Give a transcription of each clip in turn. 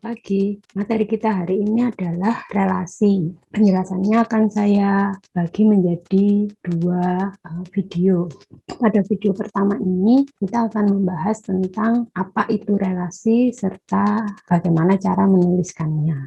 pagi. Materi kita hari ini adalah relasi. Penjelasannya akan saya bagi menjadi dua video. Pada video pertama ini, kita akan membahas tentang apa itu relasi serta bagaimana cara menuliskannya.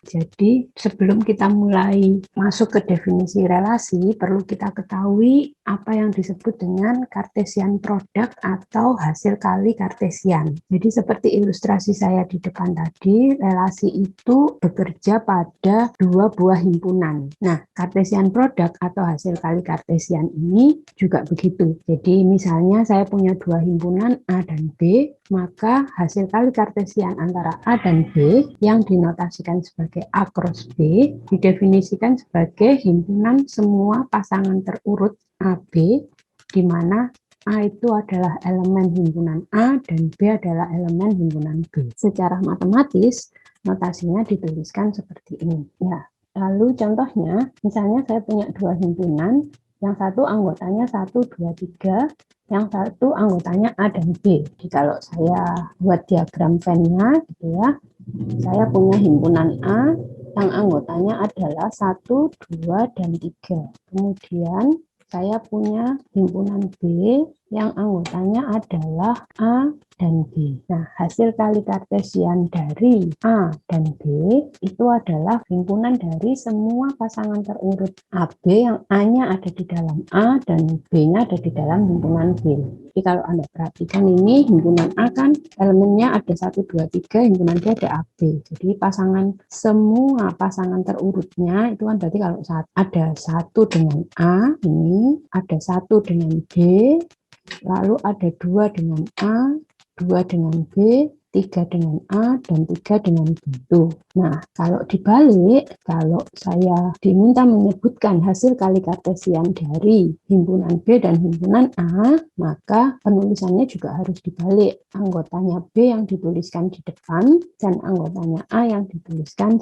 Jadi, sebelum kita mulai masuk ke definisi relasi, perlu kita ketahui apa yang disebut dengan Cartesian product atau hasil kali Cartesian. Jadi, seperti ilustrasi saya di depan tadi, relasi itu bekerja pada dua buah himpunan. Nah, Cartesian product atau hasil kali Cartesian ini juga begitu. Jadi, misalnya saya punya dua himpunan A dan B, maka hasil kali Cartesian antara A dan B yang dinotasikan sebagai A cross B didefinisikan sebagai himpunan semua pasangan terurut AB, di mana A itu adalah elemen himpunan A dan B adalah elemen himpunan B. Secara matematis, notasinya dituliskan seperti ini. Ya, lalu contohnya, misalnya saya punya dua himpunan, yang satu anggotanya 1, 2, 3, yang satu anggotanya A dan B. Jadi kalau saya buat diagram Venn-nya gitu ya, saya punya himpunan A yang anggotanya adalah 1, 2, dan 3. Kemudian saya punya himpunan B yang anggotanya adalah A dan B. Nah, hasil kali Cartesian dari A dan B itu adalah himpunan dari semua pasangan terurut AB yang A-nya ada di dalam A dan B-nya ada di dalam himpunan B. Jadi kalau Anda perhatikan ini himpunan A kan elemennya ada 1, 2, 3, himpunan B ada AB. Jadi semua pasangan terurutnya itu kan berarti kalau ada 1 dengan A, ini ada 1 dengan B, lalu ada 2 dengan A, 2 dengan B, 3 dengan A, dan 3 dengan B. Nah, kalau dibalik, kalau saya diminta menyebutkan hasil kali Cartesian dari himpunan B dan himpunan A, maka penulisannya juga harus dibalik. Anggotanya B yang dituliskan di depan, dan anggotanya A yang dituliskan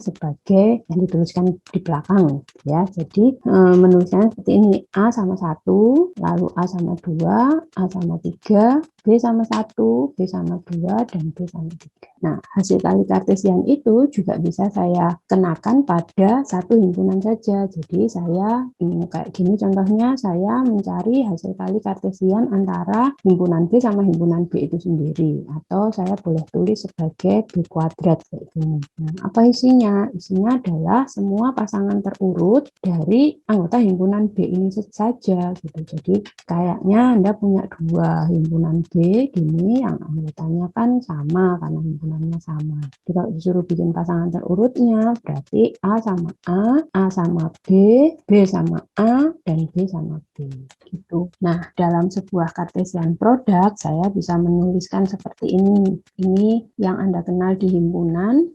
di belakang. Ya, jadi menulisnya seperti ini, A sama 1, lalu A sama 2, A sama 3, B sama 1, B sama 2, dan B sama 3. Nah, hasil kali Cartesian itu juga bisa saya kenakan pada satu himpunan saja. Jadi saya kayak gini contohnya, saya mencari hasil kali Cartesian antara himpunan B sama himpunan B itu sendiri. Atau saya boleh tulis sebagai B kuadrat kayak gini. Nah, apa isinya? Isinya adalah semua pasangan terurut dari anggota himpunan B ini saja gitu. Jadi kayaknya Anda punya dua himpunan B gini yang anggotanya kan sama karena himpunannya sama. Jadi kalau disuruh bikin pasangan terurutnya berarti A sama B, B sama A, dan B sama B gitu. Nah, dalam sebuah Cartesian product saya bisa menuliskan seperti ini. Ini yang Anda kenal di himpunan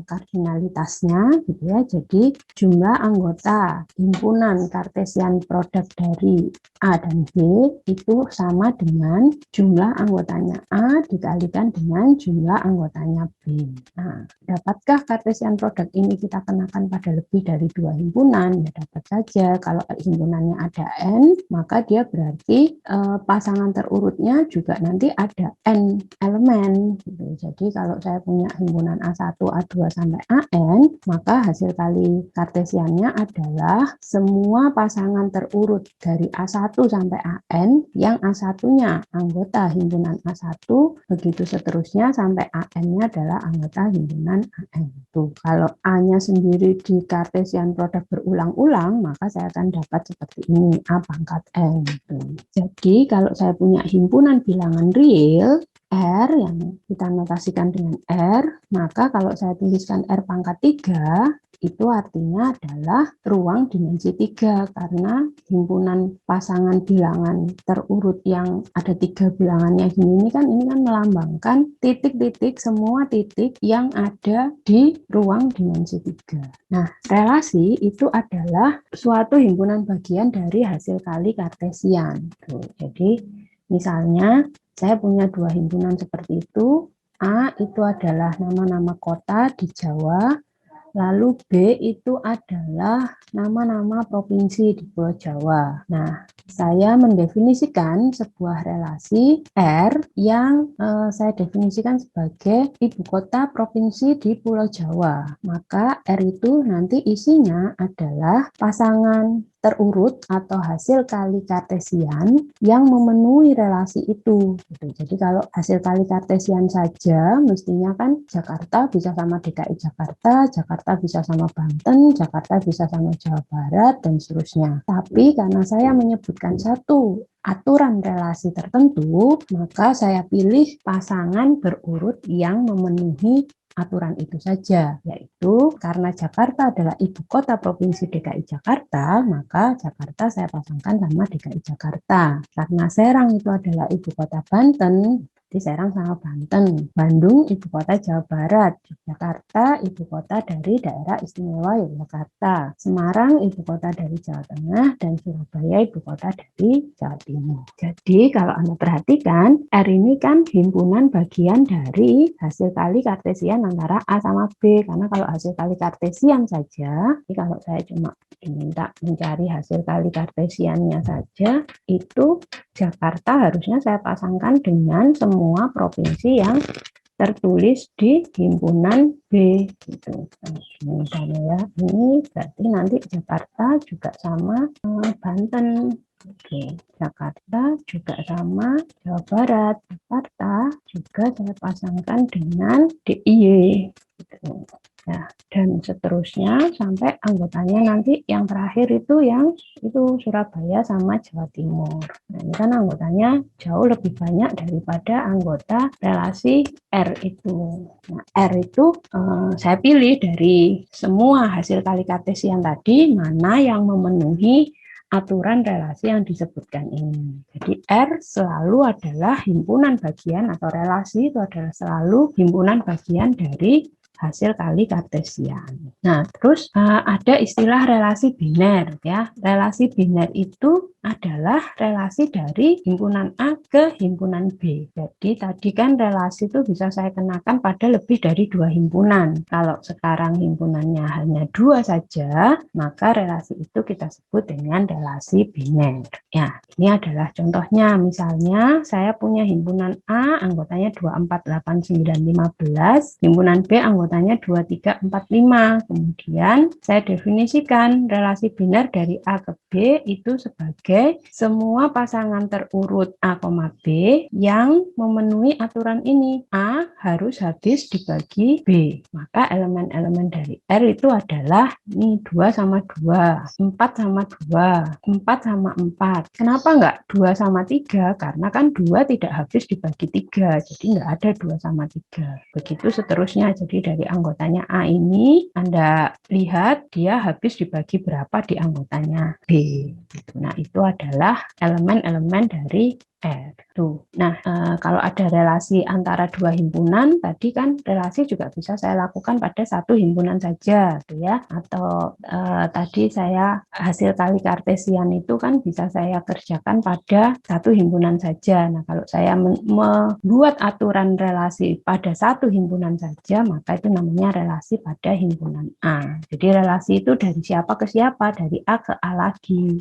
kardinalitasnya gitu ya. Jadi jumlah anggota himpunan Cartesian product dari A dan B itu sama dengan jumlah anggotanya A dikalikan dengan jumlah anggotanya B. Nah, dapatkah Cartesian product ini kita kenakan pada lebih dari dua himpunan? Ya dapat saja. Kalau himpunannya ada N, maka dia berarti pasangan terurutnya juga nanti ada N elemen gitu. Jadi kalau saya punya himpunan A1, A2 sampai AN, maka hasil kali Cartesiannya adalah semua pasangan terurut dari A1 sampai AN yang A1-nya anggota himpunan A1, begitu seterusnya sampai AN-nya adalah anggota himpunan AN. Tuh, kalau A-nya sendiri di Cartesian product berulang-ulang, maka saya akan dapat seperti ini, A pangkat N. Tuh. Jadi kalau saya punya himpunan bilangan real, R yang kita notasikan dengan R, maka kalau saya tuliskan R pangkat 3, itu artinya adalah ruang dimensi 3, karena himpunan pasangan bilangan terurut yang ada 3 bilangannya ini kan melambangkan titik-titik, semua titik yang ada di ruang dimensi 3. Nah, relasi itu adalah suatu himpunan bagian dari hasil kali Cartesian. Jadi, misalnya saya punya dua himpunan seperti itu. A itu adalah nama-nama kota di Jawa, lalu B itu adalah nama-nama provinsi di Pulau Jawa. Nah, saya mendefinisikan sebuah relasi R yang saya definisikan sebagai ibu kota provinsi di Pulau Jawa. Maka R itu nanti isinya adalah pasangan terurut atau hasil kali kartesian yang memenuhi relasi itu. Jadi kalau hasil kali kartesian saja, mestinya kan Jakarta bisa sama DKI Jakarta, Jakarta bisa sama Banten, Jakarta bisa sama Jawa Barat, dan seterusnya. Tapi karena saya menyebutkan satu aturan relasi tertentu, maka saya pilih pasangan berurut yang memenuhi aturan itu saja, yaitu karena Jakarta adalah ibu kota provinsi DKI Jakarta, maka Jakarta saya pasangkan sama DKI Jakarta. Karena Serang itu adalah ibu kota Banten, di Serang sama Banten. Bandung ibu kota Jawa Barat, Jakarta ibu kota dari daerah istimewa Yogyakarta, Semarang ibu kota dari Jawa Tengah, dan Surabaya ibu kota dari Jawa Timur. Jadi kalau Anda perhatikan, R ini kan himpunan bagian dari hasil kali kartesian antara A sama B, karena kalau hasil kali kartesian saja, ini kalau saya cuma diminta mencari hasil kali kartesiannya saja, itu Jakarta harusnya saya pasangkan dengan semua provinsi yang tertulis di himpunan B gitu. Misalnya ya, ini berarti nanti Jakarta juga sama Banten. Oke, Jakarta juga sama Jawa Barat. Jakarta juga saya pasangkan dengan DIY. Gitu. Ya, dan seterusnya sampai anggotanya nanti yang terakhir itu yang itu Surabaya sama Jawa Timur. Nah, ini kan anggotanya jauh lebih banyak daripada anggota relasi R itu. Nah, R itu saya pilih dari semua hasil kali kartesian tadi mana yang memenuhi aturan relasi yang disebutkan ini. Jadi R selalu adalah himpunan bagian atau relasi itu adalah selalu himpunan bagian dari hasil kali kartesian. Nah, terus ada istilah relasi biner ya. Relasi biner itu adalah relasi dari himpunan A ke himpunan B. Jadi tadi kan relasi itu bisa saya kenakan pada lebih dari 2 himpunan. Kalau sekarang himpunannya hanya 2 saja, maka relasi itu kita sebut dengan relasi biner. Ya, ini adalah contohnya. Misalnya saya punya himpunan A anggotanya 2, 4, 8, 9, 15, himpunan B anggotanya 2, 3, 4, 5. Kemudian saya definisikan relasi biner dari A ke B itu sebagai semua pasangan terurut A, B yang memenuhi aturan ini. A harus habis dibagi B. Maka elemen-elemen dari R itu adalah ini 2 sama 2, 4 sama 2, 4 sama 4. Kenapa enggak 2 sama 3? Karena kan 2 tidak habis dibagi 3. Jadi enggak ada 2 sama 3. Begitu seterusnya. Jadi dari anggotanya A ini Anda lihat dia habis dibagi berapa di anggotanya B. Nah, itu adalah elemen-elemen dari R. Tuh. Nah, kalau ada relasi antara 2 himpunan, tadi kan relasi juga bisa saya lakukan pada satu himpunan saja, tuh ya. Atau tadi saya hasil kali kartesian itu kan bisa saya kerjakan pada satu himpunan saja. Nah, kalau saya membuat aturan relasi pada satu himpunan saja, maka itu namanya relasi pada himpunan A. Jadi relasi itu dari siapa ke siapa, dari A ke A lagi.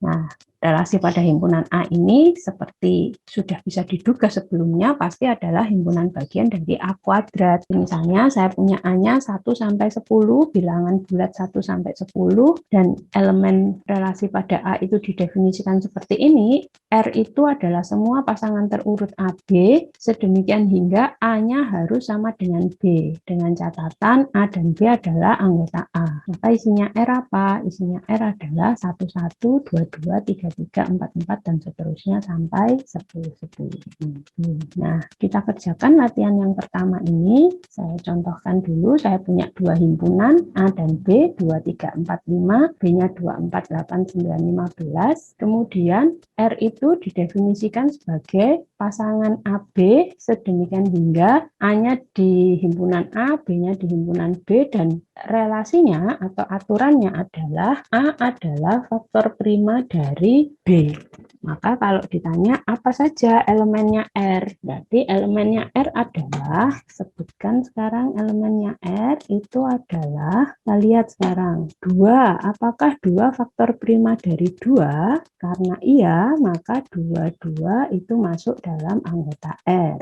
Nah, relasi pada himpunan A ini seperti sudah bisa diduga sebelumnya pasti adalah himpunan bagian dari A kuadrat. Misalnya saya punya A-nya 1 sampai 10, bilangan bulat 1 sampai 10, dan elemen relasi pada A itu didefinisikan seperti ini. R itu adalah semua pasangan terurut AB, sedemikian hingga A-nya harus sama dengan B, dengan catatan A dan B adalah anggota A. Maka isinya R apa? Isinya R adalah 11, 22, 33, 44, dan seterusnya sampai 10, 10. Nah, kita kerjakan latihan yang pertama ini. Saya contohkan dulu, saya punya 2 himpunan, A dan B, 2, 3, 4, 5, B-nya 2, 4, 8, 9, 15. Kemudian R itu didefinisikan sebagai pasangan AB sedemikian hingga A-nya di himpunan A, B-nya di himpunan B, dan relasinya atau aturannya adalah A adalah faktor prima dari B. Maka kalau ditanya apa saja elemennya R, berarti elemennya R adalah, sebutkan sekarang elemennya R itu adalah, kita lihat sekarang, 2. Apakah 2 faktor prima dari 2? Karena iya, maka 2 itu masuk dalam anggota R.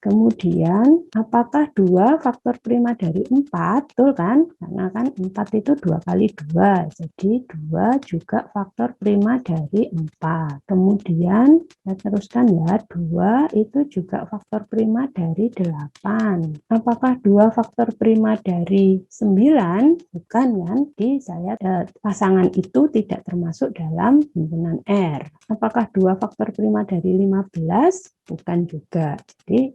Kemudian, apakah 2 faktor prima dari 4? Betul kan? Karena kan 4 itu 2 kali 2, jadi 2 juga faktor prima dari 4. Kemudian, saya teruskan ya, 2 itu juga faktor prima dari 8. Apakah 2 faktor prima dari 9? Bukan kan? Jadi saya pasangan itu tidak termasuk dalam himpunan R. Apakah 2 faktor prima dari 15? Bukan juga. Jadi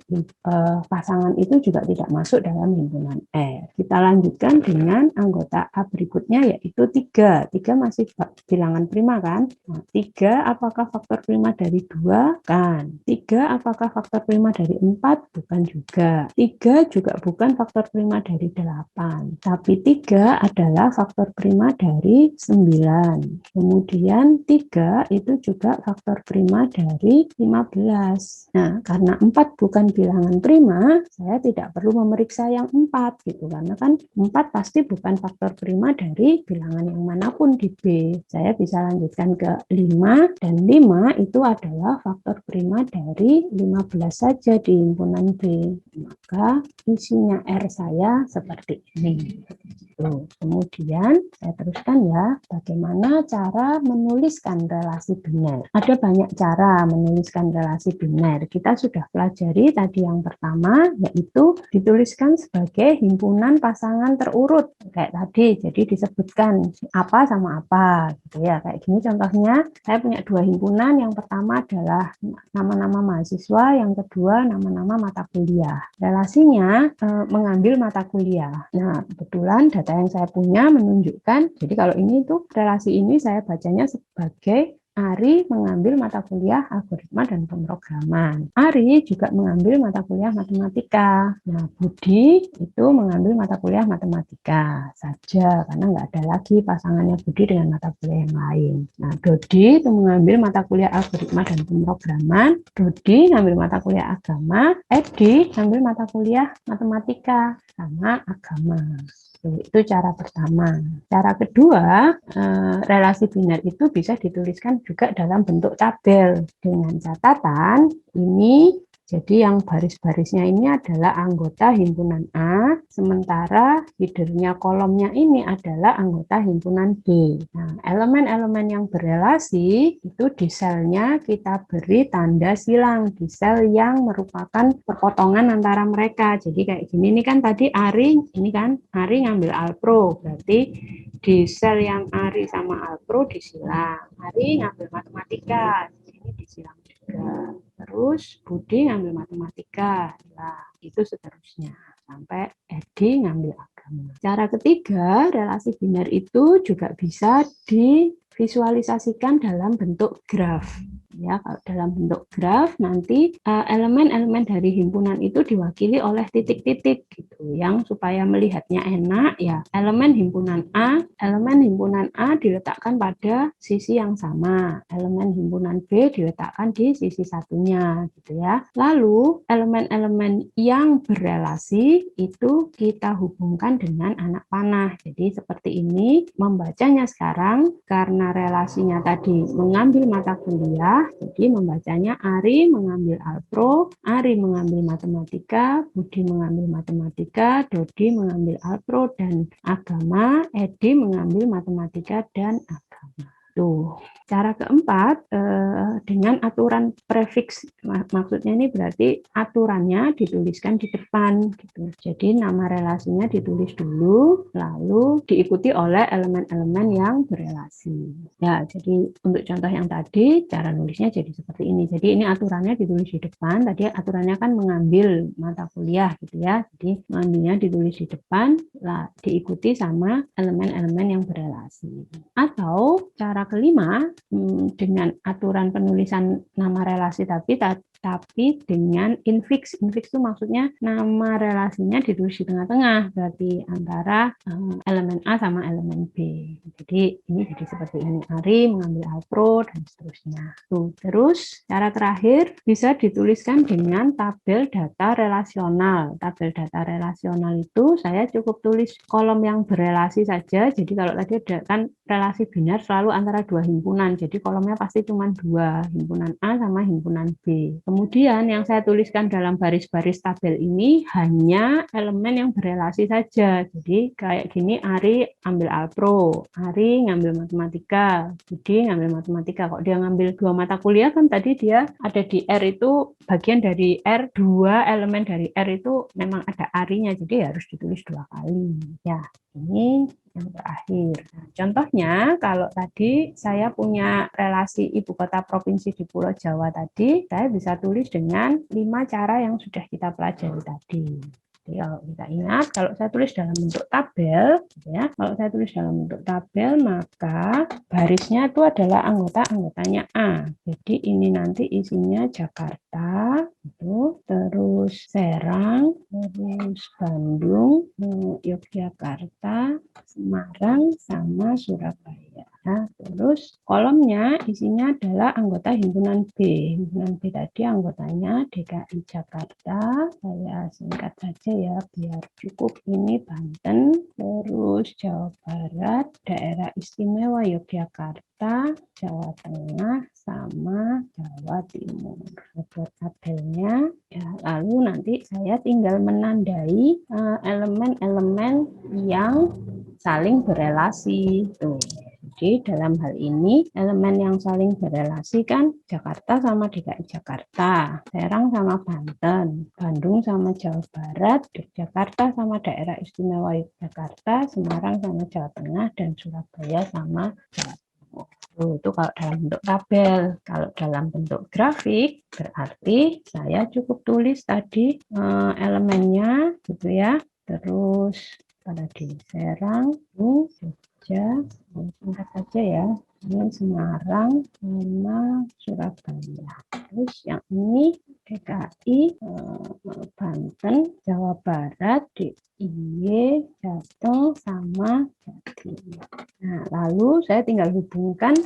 pasangan itu juga tidak masuk dalam himpunan R. Kita lanjutkan dengan anggota A berikutnya, yaitu 3. 3 masih bilangan prima kan? Nah, 3 apakah faktor prima dari 2? Kan. 3 apakah faktor prima dari 4? Bukan juga. 3 juga bukan faktor prima dari 8. Tapi 3 adalah faktor prima dari 9. Kemudian 3 itu juga faktor prima dari 15. Nah, karena 4 bukan bilangan prima, saya tidak perlu memeriksa yang 4 gitu, karena kan 4 pasti bukan faktor prima dari bilangan yang manapun di B. Saya bisa lanjutkan ke 5, dan 5 itu adalah faktor prima dari 15 saja di himpunan B. Maka isinya R saya seperti ini. Kemudian saya teruskan ya, bagaimana cara menuliskan relasi biner. Ada banyak cara menuliskan relasi biner. Kita sudah pelajari tadi yang pertama, yaitu dituliskan sebagai himpunan pasangan terurut kayak tadi. Jadi disebutkan apa sama apa gitu ya. Kayak gini contohnya, saya punya 2 himpunan. Yang pertama adalah nama-nama mahasiswa, yang kedua nama-nama mata kuliah. Relasinya mengambil mata kuliah. Nah, kebetulan data yang saya punya menunjukkan, jadi kalau ini tuh relasi ini saya bacanya sebagai Ari mengambil mata kuliah algoritma dan pemrograman. Ari juga mengambil mata kuliah matematika. Nah, Budi itu mengambil mata kuliah matematika saja, karena nggak ada lagi pasangannya Budi dengan mata kuliah yang lain. Nah, Dodi itu mengambil mata kuliah algoritma dan pemrograman. Dodi ngambil mata kuliah agama. Edi ngambil mata kuliah matematika sama agama. Itu cara pertama. Cara kedua, relasi biner itu bisa dituliskan juga dalam bentuk tabel dengan catatan ini. Jadi yang baris-barisnya ini adalah anggota himpunan A, sementara headernya kolomnya ini adalah anggota himpunan B. Nah, elemen-elemen yang berelasi itu di selnya kita beri tanda silang, di sel yang merupakan perpotongan antara mereka. Jadi kayak gini, ini kan tadi Ari, ini kan Ari ngambil Alpro, berarti di sel yang Ari sama Alpro disilang. Ari ngambil matematika, di sini disilang juga. Terus Budi ngambil matematika, nah itu seterusnya sampai Edi ngambil agama. Cara ketiga, relasi biner itu juga bisa divisualisasikan dalam bentuk graf. Ya, kalau dalam bentuk graf nanti elemen-elemen dari himpunan itu diwakili oleh titik-titik gitu, yang supaya melihatnya enak ya, elemen himpunan A diletakkan pada sisi yang sama, elemen himpunan B diletakkan di sisi satunya gitu ya. Lalu elemen-elemen yang berelasi itu kita hubungkan dengan anak panah. Jadi seperti ini membacanya sekarang, karena relasinya tadi mengambil mata kuliah, jadi membacanya Ari mengambil Alpro, Ari mengambil matematika, Budi mengambil matematika, Dodi mengambil Alpro dan agama, Edi mengambil matematika dan agama. Tuh. Cara keempat, dengan aturan prefix, maksudnya ini berarti aturannya dituliskan di depan gitu. Jadi nama relasinya ditulis dulu, lalu diikuti oleh elemen-elemen yang berelasi. Ya, jadi untuk contoh yang tadi, cara nulisnya jadi seperti ini. Jadi ini aturannya ditulis di depan, tadi aturannya kan mengambil mata kuliah gitu ya. Jadi mengambilnya ditulis di depan, lah diikuti sama elemen-elemen yang berelasi. Atau cara cara kelima, dengan aturan penulisan nama relasi tapi dengan infix. Infix itu maksudnya nama relasinya ditulis di tengah-tengah, berarti antara elemen A sama elemen B. Jadi ini jadi seperti ini, Ari mengambil Alpro dan seterusnya. Terus cara terakhir bisa dituliskan dengan tabel data relasional. Tabel data relasional itu saya cukup tulis kolom yang berelasi saja. Jadi kalau tadi ada kan relasi biner selalu antara dua himpunan, jadi kolomnya pasti cuma dua, himpunan A sama himpunan B. Kemudian yang saya tuliskan dalam baris-baris tabel ini hanya elemen yang berelasi saja. Jadi kayak gini, Ari ambil Alpro, Ari ngambil matematika, Budi ngambil matematika. Kok dia ngambil 2 mata kuliah kan tadi dia ada di R itu, bagian dari R, 2 elemen dari R itu memang ada Arinya, jadi harus ditulis 2 kali. Ya, ini yang terakhir. Nah, contohnya kalau tadi saya punya relasi ibu kota provinsi di Pulau Jawa tadi, saya bisa tulis dengan 5 cara yang sudah kita pelajari tadi. Jadi kalau kita ingat, kalau saya tulis dalam bentuk tabel, ya, kalau saya tulis dalam bentuk tabel, maka barisnya itu adalah anggotanya A. Jadi ini nanti isinya Jakarta, itu, terus Serang, terus Bandung, Yogyakarta, Semarang, sama Surabaya. Nah, terus kolomnya isinya adalah anggota himpunan B. Himpunan B tadi anggotanya DKI Jakarta. Saya singkat saja ya biar cukup. Ini Banten, terus Jawa Barat, Daerah Istimewa Yogyakarta, Jawa Tengah, sama Jawa Timur. Buat tabelnya, ya, lalu nanti saya tinggal menandai elemen-elemen yang saling berelasi. Tuh. Jadi dalam hal ini elemen yang saling berelasi kan Jakarta sama DKI Jakarta, Serang sama Banten, Bandung sama Jawa Barat, Yogyakarta sama Daerah Istimewa Yogyakarta, Semarang sama Jawa Tengah, dan Surabaya sama Jawa Timur. Itu kalau dalam bentuk tabel. Kalau dalam bentuk grafik berarti saya cukup tulis tadi elemennya gitu ya. Terus pada di Serang, Jogja, singkat saja ya, ini Semarang sama Surabaya. Terus yang ini DKI, Banten, Jawa Barat, DIY, Jateng, sama Jatim. Nah, lalu saya tinggal hubungkan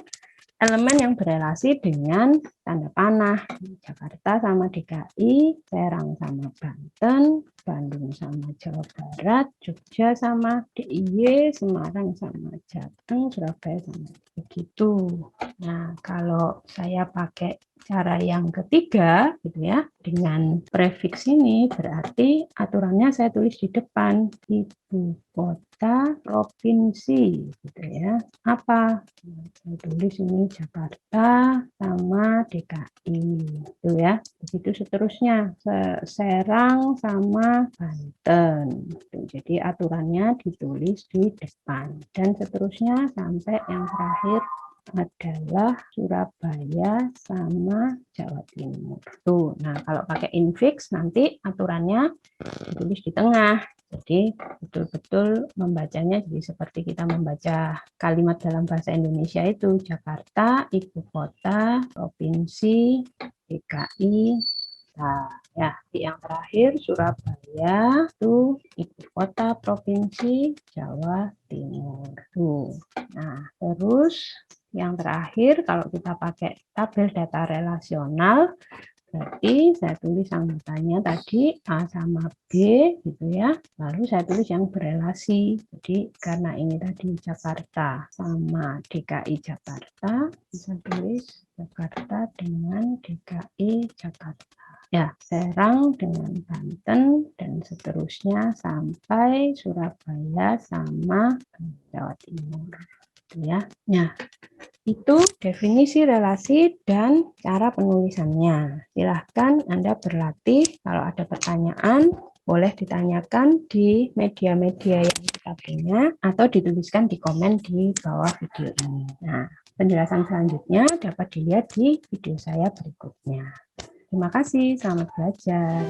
elemen yang berelasi dengan tanda panah. Jakarta sama DKI, Serang sama Banten, Bandung sama Jawa Barat, Jogja sama DIY, Semarang sama Jateng, Surabaya sama begitu. Nah, kalau saya pakai cara yang ketiga gitu ya, dengan prefiks ini berarti aturannya saya tulis di depan, ibu kota provinsi gitu ya. Apa? Saya tulis ini Jakarta sama DKI gitu ya. Begitu seterusnya, Serang sama Banten. Jadi aturannya ditulis di depan dan seterusnya sampai yang terakhir adalah Surabaya sama Jawa Timur. Tuh, nah kalau pakai infix nanti aturannya ditulis di tengah. Jadi betul-betul membacanya jadi seperti kita membaca kalimat dalam bahasa Indonesia itu, Jakarta, ibu kota, provinsi, DKI. Nah, ya, yang terakhir Surabaya itu ibu kota provinsi Jawa Timur. Tuh. Nah, terus yang terakhir kalau kita pakai tabel data relasional, berarti saya tulis anggotanya tadi A sama B gitu ya. Lalu saya tulis yang berelasi. Jadi karena ini tadi Jakarta sama DKI Jakarta, bisa tulis Jakarta dengan DKI Jakarta. Ya, Serang dengan Banten dan seterusnya sampai Surabaya sama Jawa Timur. Ya. Nah, itu definisi relasi dan cara penulisannya. Silahkan Anda berlatih. Kalau ada pertanyaan, boleh ditanyakan di media-media yang kita punya atau dituliskan di komen di bawah video ini. Nah, penjelasan selanjutnya dapat dilihat di video saya berikutnya. Terima kasih, selamat belajar.